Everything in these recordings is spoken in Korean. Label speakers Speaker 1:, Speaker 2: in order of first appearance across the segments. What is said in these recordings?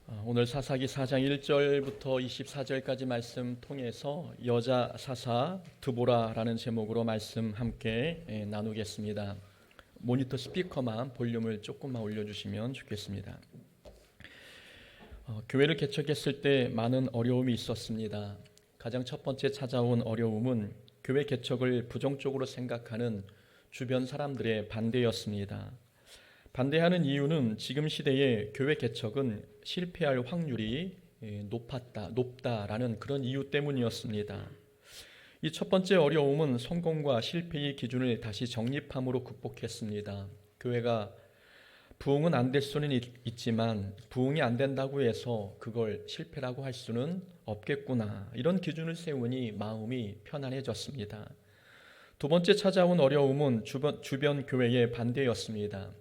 Speaker 1: 오늘 사사기 4장 1절부터 24절까지 말씀 통해서 여자 사사 드보라라는 제목으로 말씀 함께 나누겠습니다. 모니터 스피커만 볼륨을 조금만 올려주시면 좋겠습니다. 교회를 개척했을 때 많은 어려움이 있었습니다. 가장 첫 번째 찾아온 어려움은 교회 개척을 부정적으로 생각하는 주변 사람들의 반대였습니다. 반대하는 이유는 지금 시대에 교회 개척은 실패할 확률이 높다라는 그런 이유 때문이었습니다. 이 첫 번째 어려움은 성공과 실패의 기준을 다시 정립함으로 극복했습니다. 교회가 부흥은 안 될 수는 있지만 부흥이 안 된다고 해서 그걸 실패라고 할 수는 없겠구나, 이런 기준을 세우니 마음이 편안해졌습니다. 두 번째 찾아온 어려움은 주변 교회의 반대였습니다.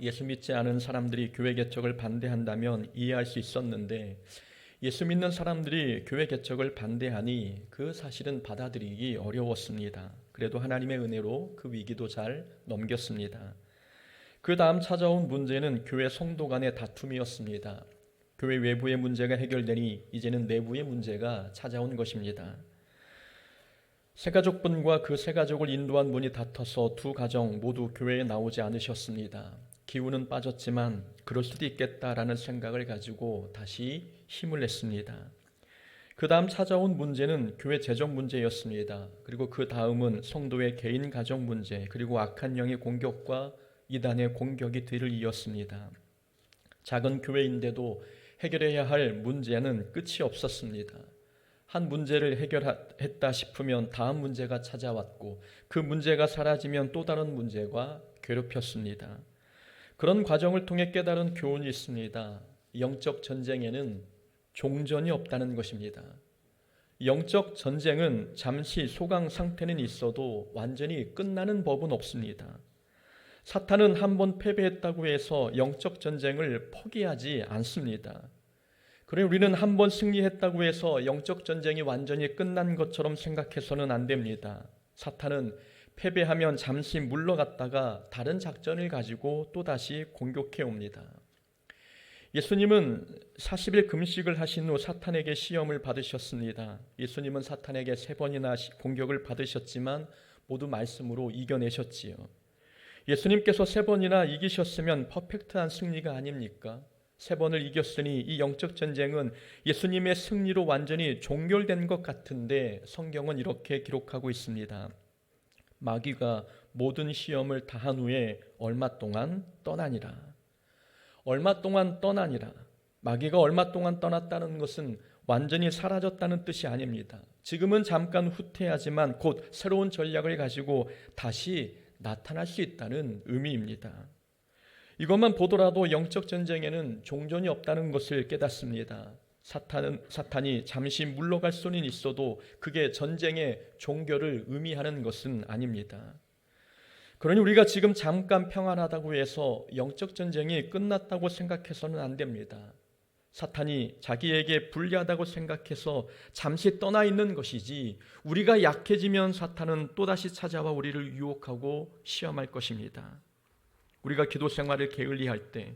Speaker 1: 예수 믿지 않은 사람들이 교회 개척을 반대한다면 이해할 수 있었는데, 예수 믿는 사람들이 교회 개척을 반대하니 그 사실은 받아들이기 어려웠습니다. 그래도 하나님의 은혜로 그 위기도 잘 넘겼습니다. 그 다음 찾아온 문제는 교회 성도 간의 다툼이었습니다. 교회 외부의 문제가 해결되니 이제는 내부의 문제가 찾아온 것입니다. 새가족분과 그 새가족을 인도한 분이 다퉈서 두 가정 모두 교회에 나오지 않으셨습니다. 기운은 빠졌지만 그럴 수도 있겠다라는 생각을 가지고 다시 힘을 냈습니다. 그 다음 찾아온 문제는 교회 재정 문제였습니다. 그리고 그 다음은 성도의 개인 가정 문제, 그리고 악한 영의 공격과 이단의 공격이 뒤를 이었습니다. 작은 교회인데도 해결해야 할 문제는 끝이 없었습니다. 한 문제를 해결했다 싶으면 다음 문제가 찾아왔고, 그 문제가 사라지면 또 다른 문제가 괴롭혔습니다. 그런 과정을 통해 깨달은 교훈이 있습니다. 영적 전쟁에는 종전이 없다는 것입니다. 영적 전쟁은 잠시 소강 상태는 있어도 완전히 끝나는 법은 없습니다. 사탄은 한번 패배했다고 해서 영적 전쟁을 포기하지 않습니다. 그러니 우리는 한번 승리했다고 해서 영적 전쟁이 완전히 끝난 것처럼 생각해서는 안 됩니다. 사탄은 패배하면 잠시 물러갔다가 다른 작전을 가지고 또다시 공격해 옵니다. 예수님은 40일 금식을 하신 후 사탄에게 시험을 받으셨습니다. 예수님은 사탄에게 3번이나 공격을 받으셨지만 모두 말씀으로 이겨내셨지요. 예수님께서 3번이나 이기셨으면 퍼펙트한 승리가 아닙니까? 3번을 이겼으니 이 영적 전쟁은 예수님의 승리로 완전히 종결된 것 같은데, 성경은 이렇게 기록하고 있습니다. 마귀가 모든 시험을 다한 후에 얼마 동안 떠나니라. 얼마 동안 떠나니라. 마귀가 얼마 동안 떠났다는 것은 완전히 사라졌다는 뜻이 아닙니다. 지금은 잠깐 후퇴하지만 곧 새로운 전략을 가지고 다시 나타날 수 있다는 의미입니다. 이것만 보더라도 영적 전쟁에는 종전이 없다는 것을 깨닫습니다. 사탄이 잠시 물러갈 수는 있어도 그게 전쟁의 종결을 의미하는 것은 아닙니다. 그러니 우리가 지금 잠깐 평안하다고 해서 영적 전쟁이 끝났다고 생각해서는 안 됩니다. 사탄이 자기에게 불리하다고 생각해서 잠시 떠나 있는 것이지, 우리가 약해지면 사탄은 또다시 찾아와 우리를 유혹하고 시험할 것입니다. 우리가 기도 생활을 게을리할 때,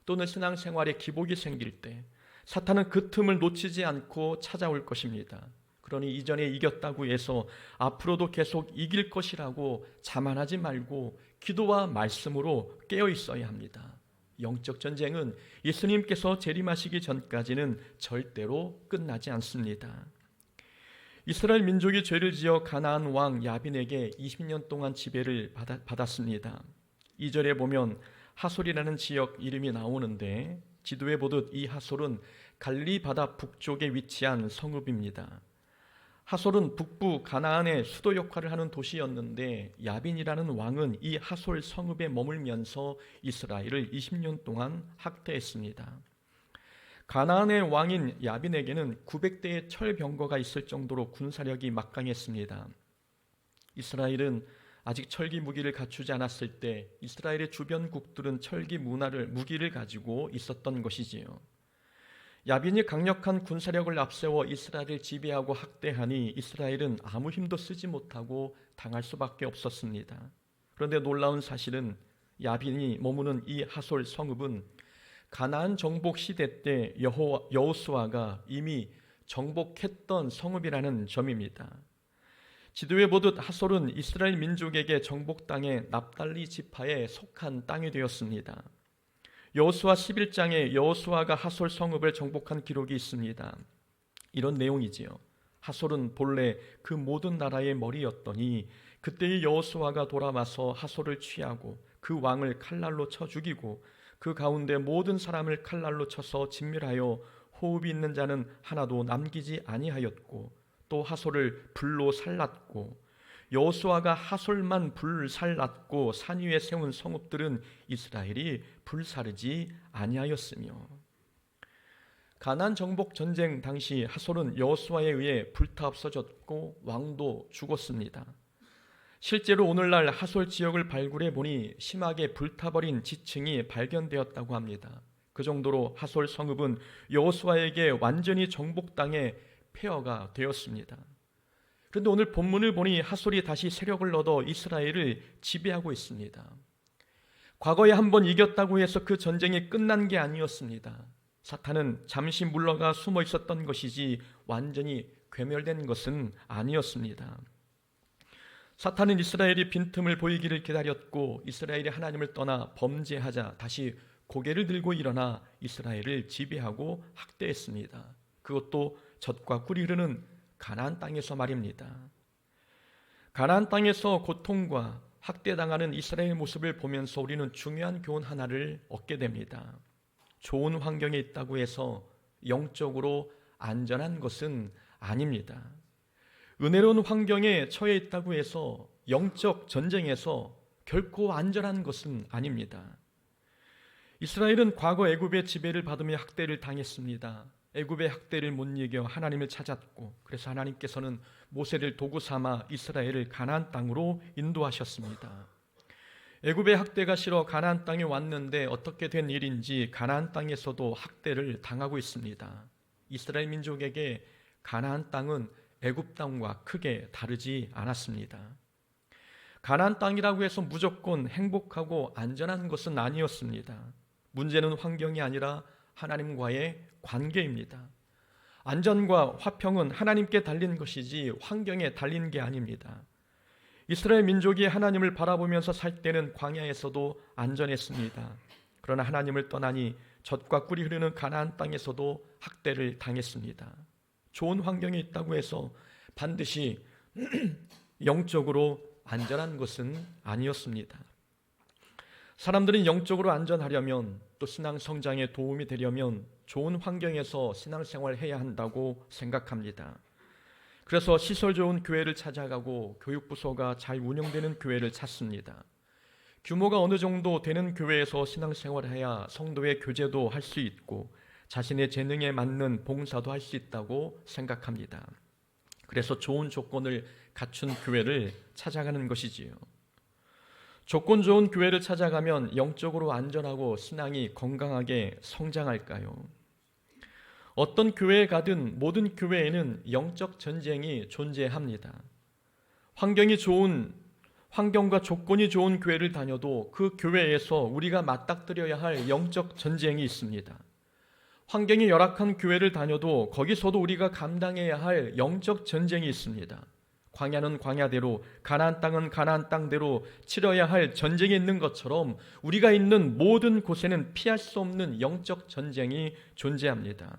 Speaker 1: 또는 신앙 생활에 기복이 생길 때 사탄은 그 틈을 놓치지 않고 찾아올 것입니다. 그러니 이전에 이겼다고 해서 앞으로도 계속 이길 것이라고 자만하지 말고 기도와 말씀으로 깨어 있어야 합니다. 영적 전쟁은 예수님께서 재림하시기 전까지는 절대로 끝나지 않습니다. 이스라엘 민족이 죄를 지어 가나안 왕 야빈에게 20년 동안 지배를 받았습니다. 2절에 보면 하솔이라는 지역 이름이 나오는데, 지도에 보듯 이 하솔은 갈리 바다 북쪽에 위치한 성읍입니다. 하솔은 북부 가나안의 수도 역할을 하는 도시였는데, 야빈이라는 왕은 이 하솔 성읍에 머물면서 이스라엘을 20년 동안 학대했습니다. 가나안의 왕인 야빈에게는 900대의 철병거가 있을 정도로 군사력이 막강했습니다. 이스라엘은 아직 철기 무기를 갖추지 않았을 때 이스라엘의 주변국들은 철기 무기를 가지고 있었던 것이지요. 야빈이 강력한 군사력을 앞세워 이스라엘을 지배하고 학대하니 이스라엘은 아무 힘도 쓰지 못하고 당할 수밖에 없었습니다. 그런데 놀라운 사실은 야빈이 머무는 이 하솔 성읍은 가나안 정복 시대 때 여호수아가 이미 정복했던 성읍이라는 점입니다. 지도에 보듯 하솔은 이스라엘 민족에게 정복 땅의 납달리 지파에 속한 땅이 되었습니다. 여호수아 11장에 여호수아가 하솔 성읍을 정복한 기록이 있습니다. 이런 내용이지요. 하솔은 본래 그 모든 나라의 머리였더니 그때의 여호수아가 돌아와서 하솔을 취하고 그 왕을 칼날로 쳐 죽이고 그 가운데 모든 사람을 칼날로 쳐서 진멸하여 호흡이 있는 자는 하나도 남기지 아니하였고 또 하솔을 불로 살랐고 여호수아가 하솔만 불살랐고 산 위에 세운 성읍들은 이스라엘이 불사르지 아니하였으며 가나안 정복 전쟁 당시 하솔은 여호수아에 의해 불타 없어졌고 왕도 죽었습니다. 실제로 오늘날 하솔 지역을 발굴해 보니 심하게 불타버린 지층이 발견되었다고 합니다. 그 정도로 하솔 성읍은 여호수아에게 완전히 정복당해 폐허가 되었습니다. 그런데 오늘 본문을 보니 하솔이 다시 세력을 얻어 이스라엘을 지배하고 있습니다. 과거에 한번 이겼다고 해서 그 전쟁이 끝난 게 아니었습니다. 사탄은 잠시 물러가 숨어 있었던 것이지 완전히 괴멸된 것은 아니었습니다. 사탄은 이스라엘이 빈틈을 보이기를 기다렸고 이스라엘이 하나님을 떠나 범죄하자 다시 고개를 들고 일어나 이스라엘을 지배하고 학대했습니다. 그것도 젖과 꿀이 흐르는 가나안 땅에서 말입니다. 가나안 땅에서 고통과 학대당하는 이스라엘 모습을 보면서 우리는 중요한 교훈 하나를 얻게 됩니다. 좋은 환경에 있다고 해서 영적으로 안전한 것은 아닙니다. 은혜로운 환경에 처해 있다고 해서 영적 전쟁에서 결코 안전한 것은 아닙니다. 이스라엘은 과거 애굽의 지배를 받으며 학대를 당했습니다. 애굽의 학대를 못 이겨 하나님을 찾았고 그래서 하나님께서는 모세를 도구 삼아 이스라엘을 가나안 땅으로 인도하셨습니다. 애굽의 학대가 싫어 가나안 땅에 왔는데 어떻게 된 일인지 가나안 땅에서도 학대를 당하고 있습니다. 이스라엘 민족에게 가나안 땅은 애굽 땅과 크게 다르지 않았습니다. 가나안 땅이라고 해서 무조건 행복하고 안전한 것은 아니었습니다. 문제는 환경이 아니라 하나님과의 관계입니다. 안전과 화평은 하나님께 달린 것이지 환경에 달린 게 아닙니다. 이스라엘 민족이 하나님을 바라보면서 살 때는 광야에서도 안전했습니다. 그러나 하나님을 떠나니 젖과 꿀이 흐르는 가나안 땅에서도 학대를 당했습니다. 좋은 환경에 있다고 해서 반드시 영적으로 안전한 것은 아니었습니다. 사람들은 영적으로 안전하려면 또 신앙 성장에 도움이 되려면 좋은 환경에서 신앙생활을 해야 한다고 생각합니다. 그래서 시설 좋은 교회를 찾아가고 교육부서가 잘 운영되는 교회를 찾습니다. 규모가 어느 정도 되는 교회에서 신앙생활을 해야 성도의 교제도 할 수 있고 자신의 재능에 맞는 봉사도 할 수 있다고 생각합니다. 그래서 좋은 조건을 갖춘 교회를 찾아가는 것이지요. 조건 좋은 교회를 찾아가면 영적으로 안전하고 신앙이 건강하게 성장할까요? 어떤 교회에 가든 모든 교회에는 영적 전쟁이 존재합니다. 환경과 조건이 좋은 교회를 다녀도 그 교회에서 우리가 맞닥뜨려야 할 영적 전쟁이 있습니다. 환경이 열악한 교회를 다녀도 거기서도 우리가 감당해야 할 영적 전쟁이 있습니다. 광야는 광야대로, 가나안 땅은 가나안 땅대로 치러야 할 전쟁이 있는 것처럼 우리가 있는 모든 곳에는 피할 수 없는 영적 전쟁이 존재합니다.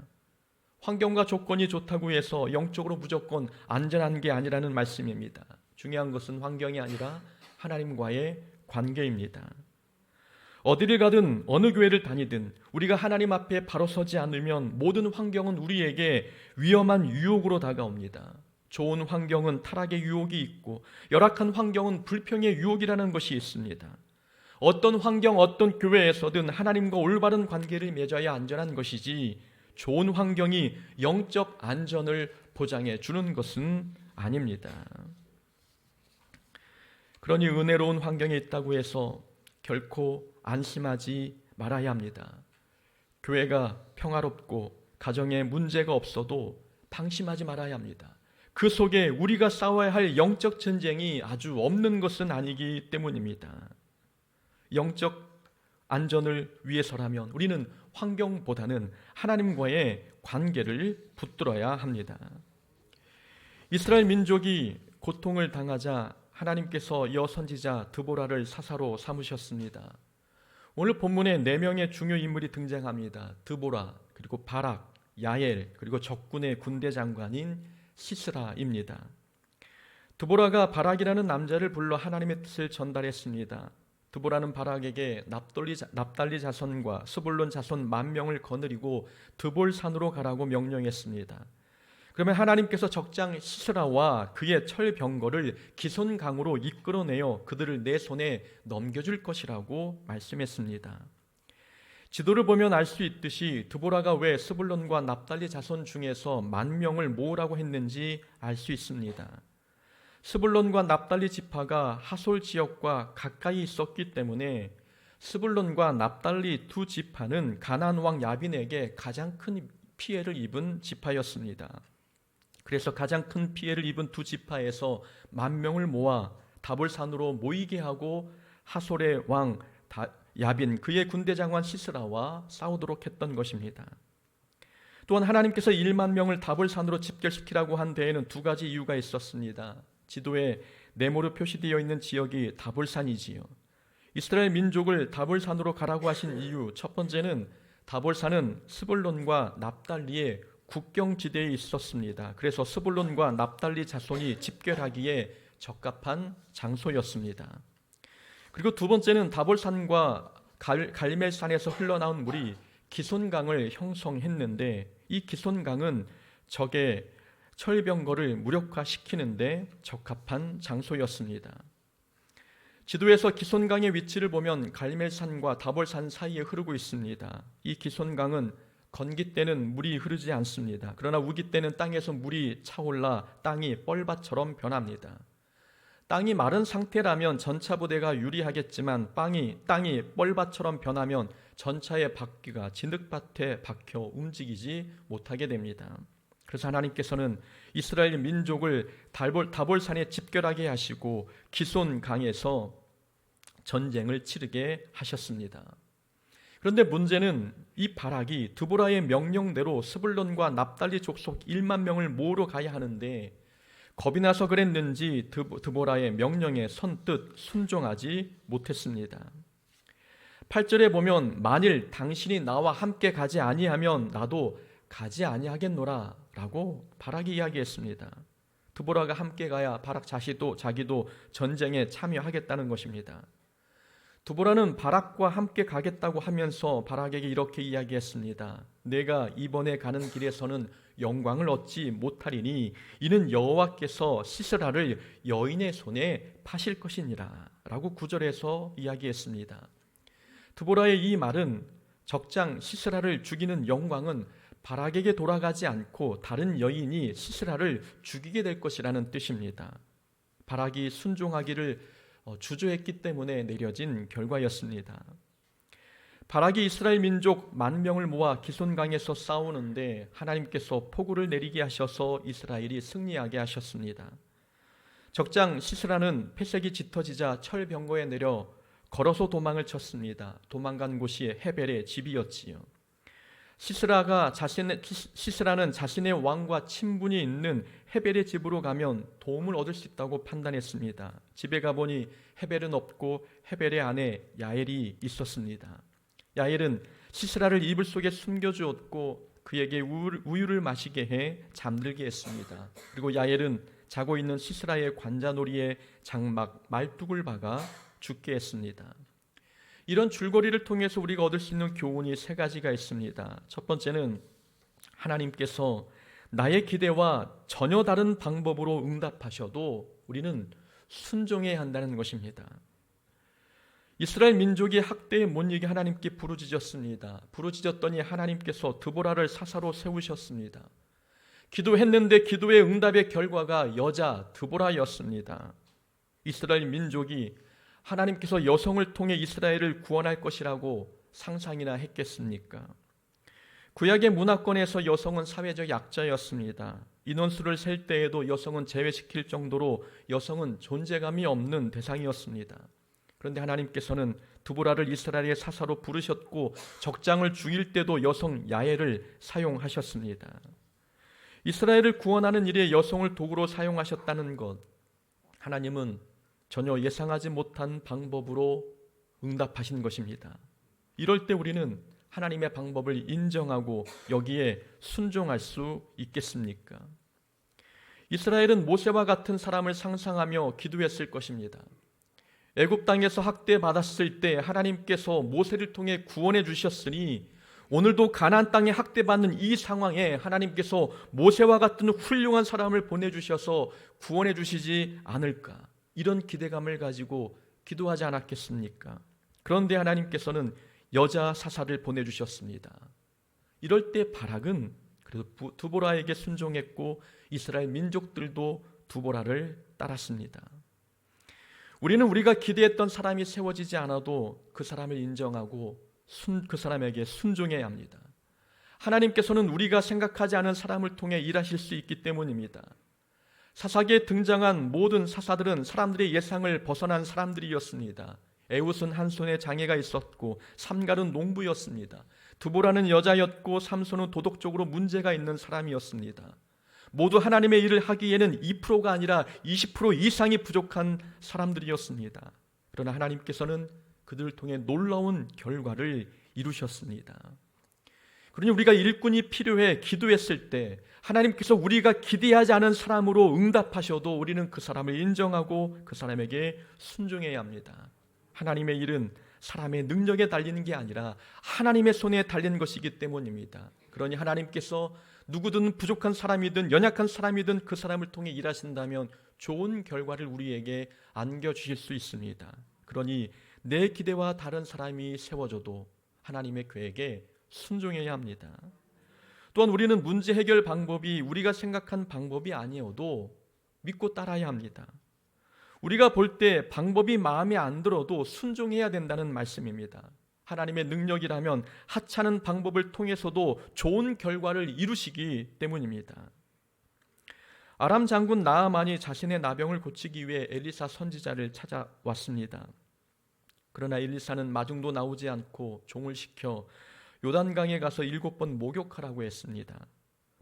Speaker 1: 환경과 조건이 좋다고 해서 영적으로 무조건 안전한 게 아니라는 말씀입니다. 중요한 것은 환경이 아니라 하나님과의 관계입니다. 어디를 가든 어느 교회를 다니든 우리가 하나님 앞에 바로 서지 않으면 모든 환경은 우리에게 위험한 유혹으로 다가옵니다. 좋은 환경은 타락의 유혹이 있고 열악한 환경은 불평의 유혹이라는 것이 있습니다. 어떤 환경, 어떤 교회에서든 하나님과 올바른 관계를 맺어야 안전한 것이지 좋은 환경이 영적 안전을 보장해 주는 것은 아닙니다. 그러니 은혜로운 환경에 있다고 해서 결코 안심하지 말아야 합니다. 교회가 평화롭고 가정에 문제가 없어도 방심하지 말아야 합니다. 그 속에 우리가 싸워야 할 영적 전쟁이 아주 없는 것은 아니기 때문입니다. 영적 안전을 위해서라면 우리는 환경보다는 하나님과의 관계를 붙들어야 합니다. 이스라엘 민족이 고통을 당하자 하나님께서 여선지자 드보라를 사사로 삼으셨습니다. 오늘 본문에 4명의 중요 인물이 등장합니다. 드보라, 그리고 바락, 야엘, 그리고 적군의 군대 장관인 시스라입니다. 드보라가 바락이라는 남자를 불러 하나님의 뜻을 전달했습니다. 드보라는 바락에게 납달리 자손과 스불론 자손 10,000명을 거느리고 드볼산으로 가라고 명령했습니다. 그러면 하나님께서 적장 시스라와 그의 철병거를 기손강으로 이끌어내어 그들을 내 손에 넘겨줄 것이라고 말씀했습니다. 지도를 보면 알 수 있듯이 드보라가 왜 스불론과 납달리 자손 중에서 10,000명을 모으라고 했는지 알 수 있습니다. 스불론과 납달리 지파가 하솔 지역과 가까이 있었기 때문에 스불론과 납달리 두 지파는 가나안 왕 야빈에게 가장 큰 피해를 입은 지파였습니다. 그래서 가장 큰 피해를 입은 두 지파에서 10,000명을 모아 다볼산으로 모이게 하고 하솔의 왕 야빈, 그의 군대 장관 시스라와 싸우도록 했던 것입니다. 또한 하나님께서 10,000명을 다볼산으로 집결시키라고 한 데에는 2가지 이유가 있었습니다. 지도에 네모로 표시되어 있는 지역이 다볼산이지요. 이스라엘 민족을 다볼산으로 가라고 하신 이유, 첫 번째는 다볼산은 스불론과 납달리의 국경지대에 있었습니다. 그래서 스불론과 납달리 자손이 집결하기에 적합한 장소였습니다. 그리고 두 번째는 다볼산과 갈멜산에서 흘러나온 물이 기손강을 형성했는데 이 기손강은 적의 철병거를 무력화시키는데 적합한 장소였습니다. 지도에서 기손강의 위치를 보면 갈멜산과 다볼산 사이에 흐르고 있습니다. 이 기손강은 건기 때는 물이 흐르지 않습니다. 그러나 우기 때는 땅에서 물이 차올라 땅이 뻘밭처럼 변합니다. 땅이 마른 상태라면 전차 부대가 유리하겠지만 땅이 뻘밭처럼 변하면 전차의 바퀴가 진흙밭에 박혀 움직이지 못하게 됩니다. 그래서 하나님께서는 이스라엘 민족을 다볼산에 집결하게 하시고 기손강에서 전쟁을 치르게 하셨습니다. 그런데 문제는 이 바락이 드보라의 명령대로 스불론과 납달리 족속 10,000명을 모으러 가야 하는데 겁이 나서 그랬는지 드보라의 명령에 선뜻 순종하지 못했습니다. 8절에 보면 만일 당신이 나와 함께 가지 아니하면 나도 가지 아니하겠노라 라고 바락이 이야기했습니다. 드보라가 함께 가야 바락 자기도 전쟁에 참여하겠다는 것입니다. 드보라는 바락과 함께 가겠다고 하면서 바락에게 이렇게 이야기했습니다. 내가 이번에 가는 길에서는 영광을 얻지 못하리니 이는 여호와께서 시스라를 여인의 손에 파실 것이니라 라고 9절에서 이야기했습니다. 드보라의 이 말은 적장 시스라를 죽이는 영광은 바락에게 돌아가지 않고 다른 여인이 시스라를 죽이게 될 것이라는 뜻입니다. 바락이 순종하기를 주저했기 때문에 내려진 결과였습니다. 바락이 이스라엘 민족 10,000명을 모아 기손강에서 싸우는데 하나님께서 폭우를 내리게 하셔서 이스라엘이 승리하게 하셨습니다. 적장 시스라는 패색이 짙어지자 철병거에 내려 걸어서 도망을 쳤습니다. 도망간 곳이 헤벨의 집이었지요. 시스라는 자신의 왕과 친분이 있는 헤벨의 집으로 가면 도움을 얻을 수 있다고 판단했습니다. 집에 가보니 헤벨은 없고 헤벨의 아내 야엘이 있었습니다. 야엘은 시스라를 이불 속에 숨겨주었고 그에게 우유를 마시게 해 잠들게 했습니다. 그리고 야엘은 자고 있는 시스라의 관자놀이에 장막 말뚝을 박아 죽게 했습니다. 이런 줄거리를 통해서 우리가 얻을 수 있는 교훈이 3가지가 있습니다. 첫 번째는 하나님께서 나의 기대와 전혀 다른 방법으로 응답하셔도 우리는 순종해야 한다는 것입니다. 이스라엘 민족이 학대에 못 이겨 하나님께 부르짖었습니다. 부르짖었더니 하나님께서 드보라를 사사로 세우셨습니다. 기도했는데 기도의 응답의 결과가 여자 드보라였습니다. 이스라엘 민족이 하나님께서 여성을 통해 이스라엘을 구원할 것이라고 상상이나 했겠습니까? 구약의 문화권에서 여성은 사회적 약자였습니다. 인원수를 셀 때에도 여성은 제외시킬 정도로 여성은 존재감이 없는 대상이었습니다. 그런데 하나님께서는 드보라를 이스라엘의 사사로 부르셨고 적장을 죽일 때도 여성 야엘을 사용하셨습니다. 이스라엘을 구원하는 일에 여성을 도구로 사용하셨다는 것, 하나님은 전혀 예상하지 못한 방법으로 응답하신 것입니다. 이럴 때 우리는 하나님의 방법을 인정하고 여기에 순종할 수 있겠습니까? 이스라엘은 모세와 같은 사람을 상상하며 기도했을 것입니다. 애굽 땅에서 학대받았을 때 하나님께서 모세를 통해 구원해 주셨으니 오늘도 가나안 땅에 학대받는 이 상황에 하나님께서 모세와 같은 훌륭한 사람을 보내주셔서 구원해 주시지 않을까, 이런 기대감을 가지고 기도하지 않았겠습니까? 그런데 하나님께서는 여자 사사를 보내주셨습니다. 이럴 때 바락은 그래서 드보라에게 순종했고 이스라엘 민족들도 드보라를 따랐습니다. 우리는 우리가 기대했던 사람이 세워지지 않아도 그 사람을 인정하고 그 사람에게 순종해야 합니다. 하나님께서는 우리가 생각하지 않은 사람을 통해 일하실 수 있기 때문입니다. 사사기에 등장한 모든 사사들은 사람들의 예상을 벗어난 사람들이었습니다. 에훗은 한 손에 장애가 있었고 삼갈은 농부였습니다. 드보라는 여자였고 삼손은 도덕적으로 문제가 있는 사람이었습니다. 모두 하나님의 일을 하기에는 2%가 아니라 20% 이상이 부족한 사람들이었습니다. 그러나 하나님께서는 그들을 통해 놀라운 결과를 이루셨습니다. 그러니 우리가 일꾼이 필요해 기도했을 때 하나님께서 우리가 기대하지 않은 사람으로 응답하셔도 우리는 그 사람을 인정하고 그 사람에게 순종해야 합니다. 하나님의 일은 사람의 능력에 달리는 게 아니라 하나님의 손에 달린 것이기 때문입니다. 그러니 하나님께서 누구든 부족한 사람이든 연약한 사람이든 그 사람을 통해 일하신다면 좋은 결과를 우리에게 안겨주실 수 있습니다. 그러니 내 기대와 다른 사람이 세워져도 하나님의 계획에 순종해야 합니다. 또한 우리는 문제 해결 방법이 우리가 생각한 방법이 아니어도 믿고 따라야 합니다. 우리가 볼 때 방법이 마음에 안 들어도 순종해야 된다는 말씀입니다. 하나님의 능력이라면 하찮은 방법을 통해서도 좋은 결과를 이루시기 때문입니다. 아람 장군 나아만이 자신의 나병을 고치기 위해 엘리사 선지자를 찾아왔습니다. 그러나 엘리사는 마중도 나오지 않고 종을 시켜 요단강에 가서 7번 목욕하라고 했습니다.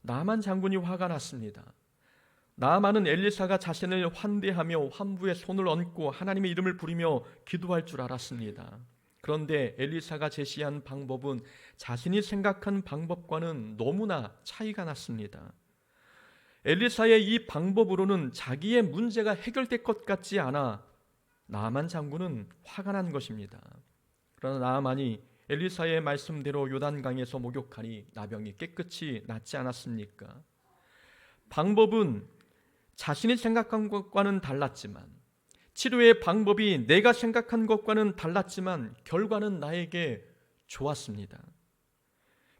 Speaker 1: 나아만 장군이 화가 났습니다. 나아만은 엘리사가 자신을 환대하며 환부에 손을 얹고 하나님의 이름을 부르며 기도할 줄 알았습니다. 그런데 엘리사가 제시한 방법은 자신이 생각한 방법과는 너무나 차이가 났습니다. 엘리사의 이 방법으로는 자기의 문제가 해결될 것 같지 않아 나아만 장군은 화가 난 것입니다. 그러나 나아만이 엘리사의 말씀대로 요단강에서 목욕하니 나병이 깨끗이 낫지 않았습니까? 방법은 자신이 생각한 것과는 달랐지만, 치료의 방법이 내가 생각한 것과는 달랐지만 결과는 나에게 좋았습니다.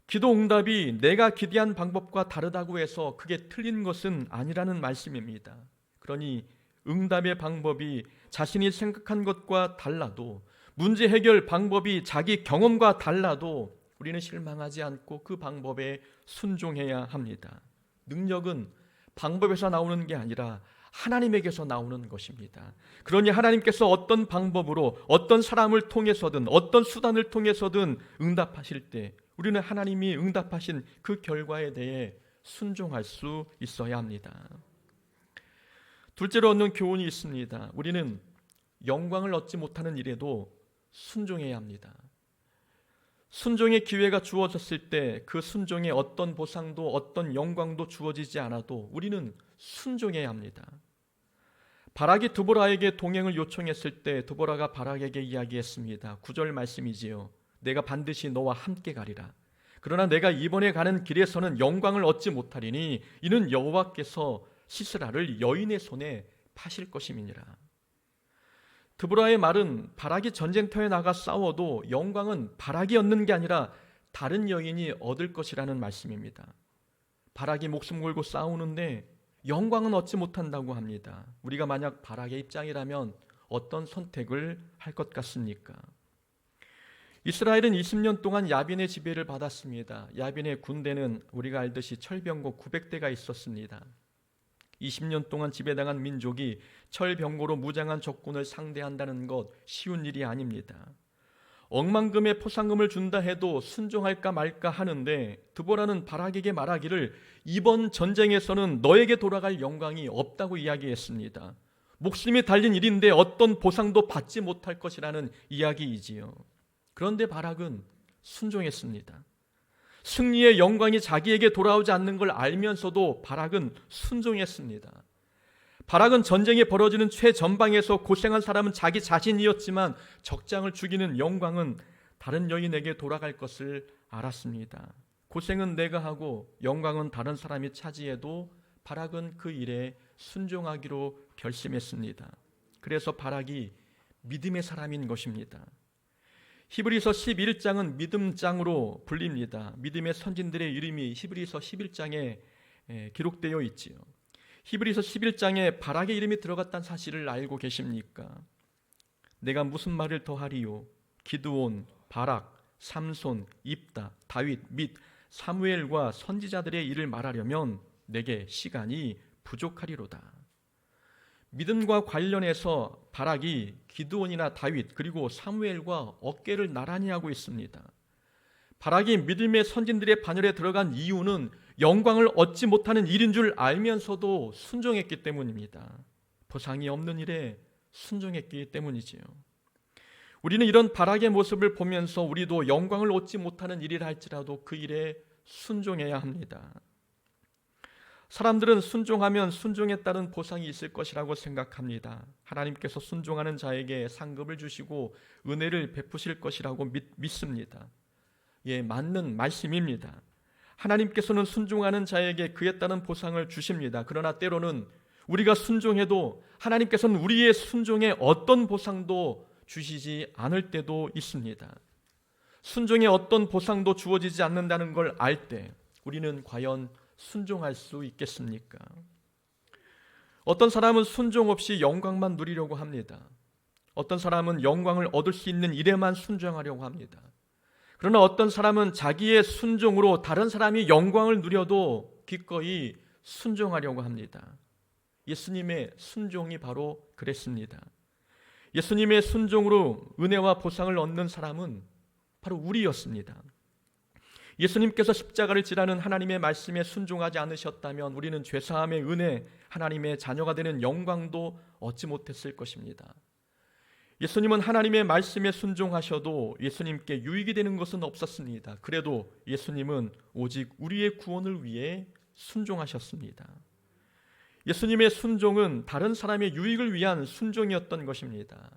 Speaker 1: 기도 응답이 내가 기대한 방법과 다르다고 해서 그게 틀린 것은 아니라는 말씀입니다. 그러니 응답의 방법이 자신이 생각한 것과 달라도, 문제 해결 방법이 자기 경험과 달라도 우리는 실망하지 않고 그 방법에 순종해야 합니다. 능력은 방법에서 나오는 게 아니라 하나님에게서 나오는 것입니다. 그러니 하나님께서 어떤 방법으로 어떤 사람을 통해서든 어떤 수단을 통해서든 응답하실 때 우리는 하나님이 응답하신 그 결과에 대해 순종할 수 있어야 합니다. 둘째로 얻는 교훈이 있습니다. 우리는 영광을 얻지 못하는 일에도 순종해야 합니다. 순종의 기회가 주어졌을 때 그 순종에 어떤 보상도 어떤 영광도 주어지지 않아도 우리는 순종해야 합니다. 바락이 드보라에게 동행을 요청했을 때 드보라가 바락에게 이야기했습니다. 9절 말씀이지요. 내가 반드시 너와 함께 가리라. 그러나 내가 이번에 가는 길에서는 영광을 얻지 못하리니 이는 여호와께서 시스라를 여인의 손에 파실 것임이니라. 드보라의 말은 바락이 전쟁터에 나가 싸워도 영광은 바락이 얻는 게 아니라 다른 여인이 얻을 것이라는 말씀입니다. 바락이 목숨 걸고 싸우는데 영광은 얻지 못한다고 합니다. 우리가 만약 바락의 입장이라면 어떤 선택을 할 것 같습니까? 이스라엘은 20년 동안 야빈의 지배를 받았습니다. 야빈의 군대는 우리가 알듯이 철병거 900대가 있었습니다. 20년 동안 지배당한 민족이 철병거로 무장한 적군을 상대한다는 것 쉬운 일이 아닙니다. 억만금의 포상금을 준다 해도 순종할까 말까 하는데 드보라는 바락에게 말하기를 이번 전쟁에서는 너에게 돌아갈 영광이 없다고 이야기했습니다. 목숨이 달린 일인데 어떤 보상도 받지 못할 것이라는 이야기이지요. 그런데 바락은 순종했습니다. 승리의 영광이 자기에게 돌아오지 않는 걸 알면서도 바락은 순종했습니다. 바락은 전쟁이 벌어지는 최전방에서 고생한 사람은 자기 자신이었지만 적장을 죽이는 영광은 다른 여인에게 돌아갈 것을 알았습니다. 고생은 내가 하고 영광은 다른 사람이 차지해도 바락은 그 일에 순종하기로 결심했습니다. 그래서 바락이 믿음의 사람인 것입니다. 히브리서 11장은 믿음장으로 불립니다. 믿음의 선진들의 이름이 히브리서 11장에 기록되어 있지요. 히브리서 11장에 바락의 이름이 들어갔다는 사실을 알고 계십니까? 내가 무슨 말을 더하리요? 기드온, 바락, 삼손, 입다, 다윗 및 사무엘과 선지자들의 일을 말하려면 내게 시간이 부족하리로다. 믿음과 관련해서 바락이 기드온이나 다윗 그리고 사무엘과 어깨를 나란히 하고 있습니다. 바락이 믿음의 선진들의 반열에 들어간 이유는 영광을 얻지 못하는 일인 줄 알면서도 순종했기 때문입니다. 보상이 없는 일에 순종했기 때문이지요. 우리는 이런 바락의 모습을 보면서 우리도 영광을 얻지 못하는 일이라 할지라도 그 일에 순종해야 합니다. 사람들은 순종하면 순종에 따른 보상이 있을 것이라고 생각합니다. 하나님께서 순종하는 자에게 상급을 주시고 은혜를 베푸실 것이라고 믿습니다. 예, 맞는 말씀입니다. 하나님께서는 순종하는 자에게 그에 따른 보상을 주십니다. 그러나 때로는 우리가 순종해도 하나님께서는 우리의 순종에 어떤 보상도 주시지 않을 때도 있습니다. 순종에 어떤 보상도 주어지지 않는다는 걸 알 때 우리는 과연 순종할 수 있겠습니까? 어떤 사람은 순종 없이 영광만 누리려고 합니다. 어떤 사람은 영광을 얻을 수 있는 일에만 순종하려고 합니다. 그러나 어떤 사람은 자기의 순종으로 다른 사람이 영광을 누려도 기꺼이 순종하려고 합니다. 예수님의 순종이 바로 그랬습니다. 예수님의 순종으로 은혜와 보상을 얻는 사람은 바로 우리였습니다. 예수님께서 십자가를 지라는 하나님의 말씀에 순종하지 않으셨다면 우리는 죄사함의 은혜, 하나님의 자녀가 되는 영광도 얻지 못했을 것입니다. 예수님은 하나님의 말씀에 순종하셔도 예수님께 유익이 되는 것은 없었습니다. 그래도 예수님은 오직 우리의 구원을 위해 순종하셨습니다. 예수님의 순종은 다른 사람의 유익을 위한 순종이었던 것입니다.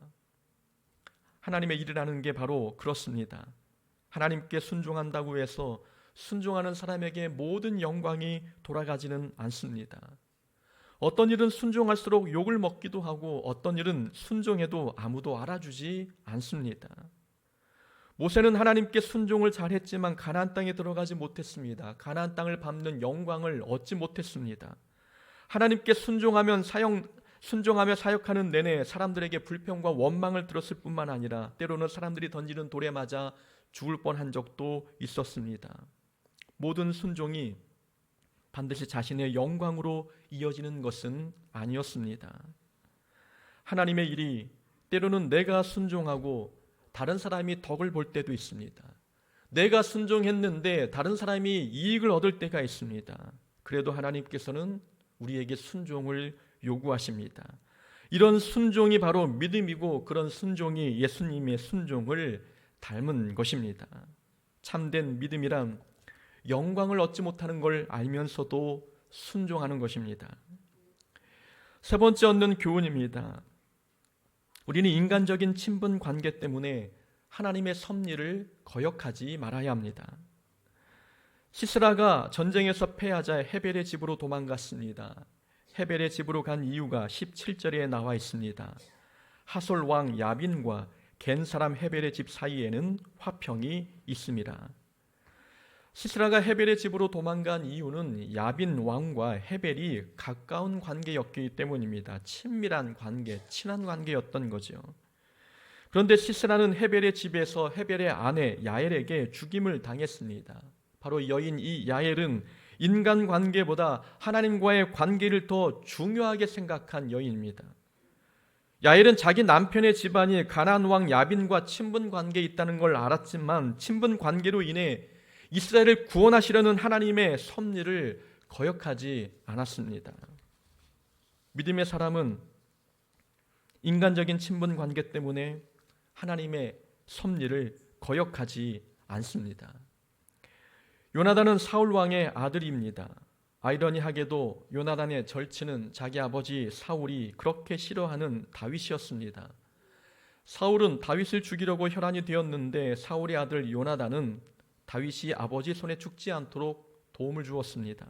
Speaker 1: 하나님의 일이라는 게 바로 그렇습니다. 하나님께 순종한다고 해서 순종하는 사람에게 모든 영광이 돌아가지는 않습니다. 어떤 일은 순종할수록 욕을 먹기도 하고 어떤 일은 순종해도 아무도 알아주지 않습니다. 모세는 하나님께 순종을 잘했지만 가나안 땅에 들어가지 못했습니다. 가나안 땅을 밟는 영광을 얻지 못했습니다. 하나님께 순종하며 사역하는 내내 사람들에게 불평과 원망을 들었을 뿐만 아니라 때로는 사람들이 던지는 돌에 맞아 죽을 뻔한 적도 있었습니다. 모든 순종이 반드시 자신의 영광으로 이어지는 것은 아니었습니다. 하나님의 일이 때로는 내가 순종하고 다른 사람이 덕을 볼 때도 있습니다. 내가 순종했는데 다른 사람이 이익을 얻을 때가 있습니다. 그래도 하나님께서는 우리에게 순종을 요구하십니다. 이런 순종이 바로 믿음이고 그런 순종이 예수님의 순종을 닮은 것입니다. 참된 믿음이란 영광을 얻지 못하는 걸 알면서도 순종하는 것입니다. 세 번째 얻는 교훈입니다. 우리는 인간적인 친분 관계 때문에 하나님의 섭리를 거역하지 말아야 합니다. 시스라가 전쟁에서 패하자 헤벨의 집으로 도망갔습니다. 헤벨의 집으로 간 이유가 17절에 나와 있습니다. 하솔 왕 야빈과 겐 사람 헤벨의 집 사이에는 화평이 있습니다. 시스라가 헤벨의 집으로 도망간 이유는 야빈 왕과 헤벨이 가까운 관계였기 때문입니다. 친밀한 관계, 친한 관계였던 거죠. 그런데 시스라는 헤벨의 집에서 헤벨의 아내 야엘에게 죽임을 당했습니다. 바로 여인 이 야엘은 인간관계보다 하나님과의 관계를 더 중요하게 생각한 여인입니다. 야엘은 자기 남편의 집안이 가나안 왕 야빈과 친분 관계에 있다는 걸 알았지만 친분 관계로 인해 이스라엘을 구원하시려는 하나님의 섭리를 거역하지 않았습니다. 믿음의 사람은 인간적인 친분 관계 때문에 하나님의 섭리를 거역하지 않습니다. 요나단은 사울 왕의 아들입니다. 아이러니하게도 요나단의 절친은 자기 아버지 사울이 그렇게 싫어하는 다윗이었습니다. 사울은 다윗을 죽이려고 혈안이 되었는데 사울의 아들 요나단은 다윗이 아버지 손에 죽지 않도록 도움을 주었습니다.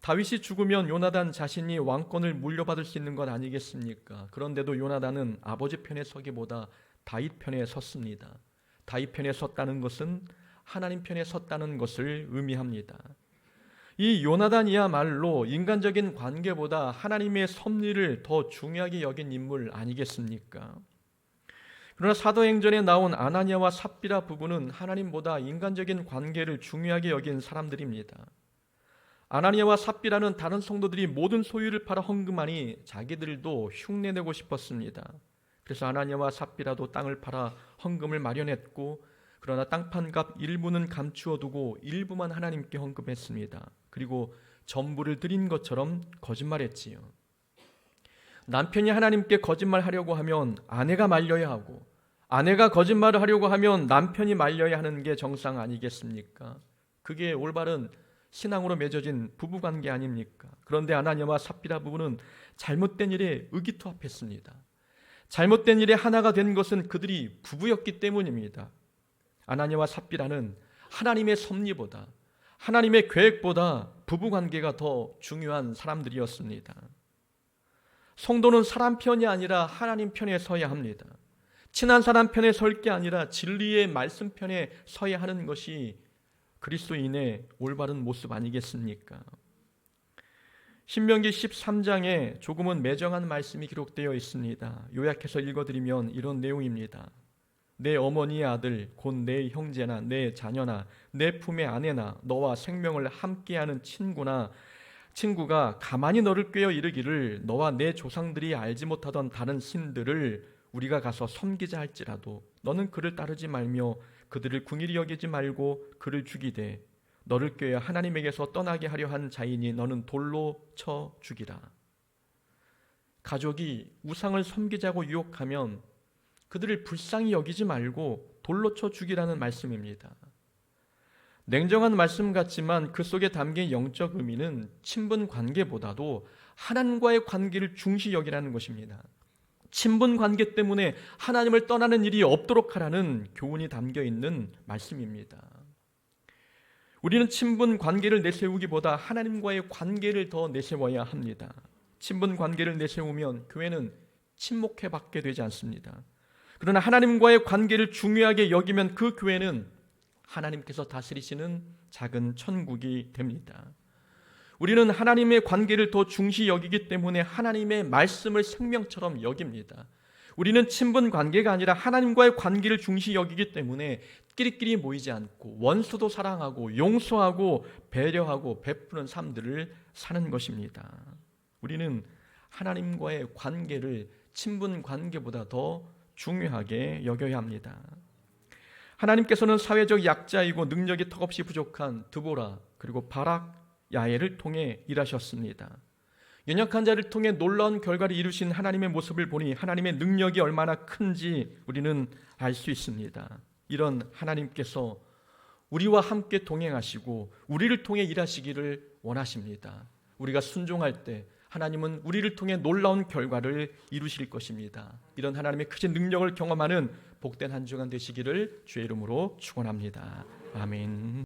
Speaker 1: 다윗이 죽으면 요나단 자신이 왕권을 물려받을 수 있는 것 아니겠습니까? 그런데도 요나단은 아버지 편에 서기보다 다윗 편에 섰습니다. 다윗 편에 섰다는 것은 하나님 편에 섰다는 것을 의미합니다. 이 요나단이야말로 인간적인 관계보다 하나님의 섭리를 더 중요하게 여긴 인물 아니겠습니까? 그러나 사도행전에 나온 아나니아와 삽비라 부부는 하나님보다 인간적인 관계를 중요하게 여긴 사람들입니다. 아나니아와 삽비라는 다른 성도들이 모든 소유를 팔아 헌금하니 자기들도 흉내내고 싶었습니다. 그래서 아나니아와 삽비라도 땅을 팔아 헌금을 마련했고, 그러나 땅판 값 일부는 감추어 두고 일부만 하나님께 헌금했습니다. 그리고 전부를 드린 것처럼 거짓말했지요. 남편이 하나님께 거짓말하려고 하면 아내가 말려야 하고, 아내가 거짓말을 하려고 하면 남편이 말려야 하는 게 정상 아니겠습니까? 그게 올바른 신앙으로 맺어진 부부관계 아닙니까? 그런데 아나니아와 삽비라 부부는 잘못된 일에 의기투합했습니다. 잘못된 일에 하나가 된 것은 그들이 부부였기 때문입니다. 아나니아와 삽비라는 하나님의 섭리보다, 하나님의 계획보다 부부관계가 더 중요한 사람들이었습니다. 성도는 사람 편이 아니라 하나님 편에 서야 합니다. 친한 사람 편에 설 게 아니라 진리의 말씀 편에 서야 하는 것이 그리스도인의 올바른 모습 아니겠습니까? 신명기 13장에 조금은 매정한 말씀이 기록되어 있습니다. 요약해서 읽어드리면 이런 내용입니다. 내 어머니의 아들 곧 내 형제나 내 자녀나 내 품의 아내나 너와 생명을 함께하는 친구가 가만히 너를 꾀어 이르기를 너와 내 조상들이 알지 못하던 다른 신들을 우리가 가서 섬기자 할지라도 너는 그를 따르지 말며 그들을 궁일이 여기지 말고 그를 죽이되 너를 꾀어 하나님에게서 떠나게 하려 한 자이니 너는 돌로 쳐 죽이라. 가족이 우상을 섬기자고 유혹하면 그들을 불쌍히 여기지 말고 돌로 쳐 죽이라는 말씀입니다. 냉정한 말씀 같지만 그 속에 담긴 영적 의미는 친분 관계보다도 하나님과의 관계를 중시 여기라는 것입니다. 친분 관계 때문에 하나님을 떠나는 일이 없도록 하라는 교훈이 담겨 있는 말씀입니다. 우리는 친분 관계를 내세우기보다 하나님과의 관계를 더 내세워야 합니다. 친분 관계를 내세우면 교회는 침묵해 받게 되지 않습니다. 그러나 하나님과의 관계를 중요하게 여기면 그 교회는 하나님께서 다스리시는 작은 천국이 됩니다. 우리는 하나님의 관계를 더 중시 여기기 때문에 하나님의 말씀을 생명처럼 여깁니다. 우리는 친분 관계가 아니라 하나님과의 관계를 중시 여기기 때문에 끼리끼리 모이지 않고 원수도 사랑하고 용서하고 배려하고 베푸는 삶들을 사는 것입니다. 우리는 하나님과의 관계를 친분 관계보다 더 중요하게 여겨야 합니다. 하나님께서는 사회적 약자이고 능력이 턱없이 부족한 드보라 그리고 바락, 야엘을 통해 일하셨습니다. 연약한 자를 통해 놀라운 결과를 이루신 하나님의 모습을 보니 하나님의 능력이 얼마나 큰지 우리는 알 수 있습니다. 이런 하나님께서 우리와 함께 동행하시고 우리를 통해 일하시기를 원하십니다. 우리가 순종할 때 하나님은 우리를 통해 놀라운 결과를 이루실 것입니다. 이런 하나님의 크신 능력을 경험하는 복된 한 주간 되시기를 주의 이름으로 축원합니다. 아멘.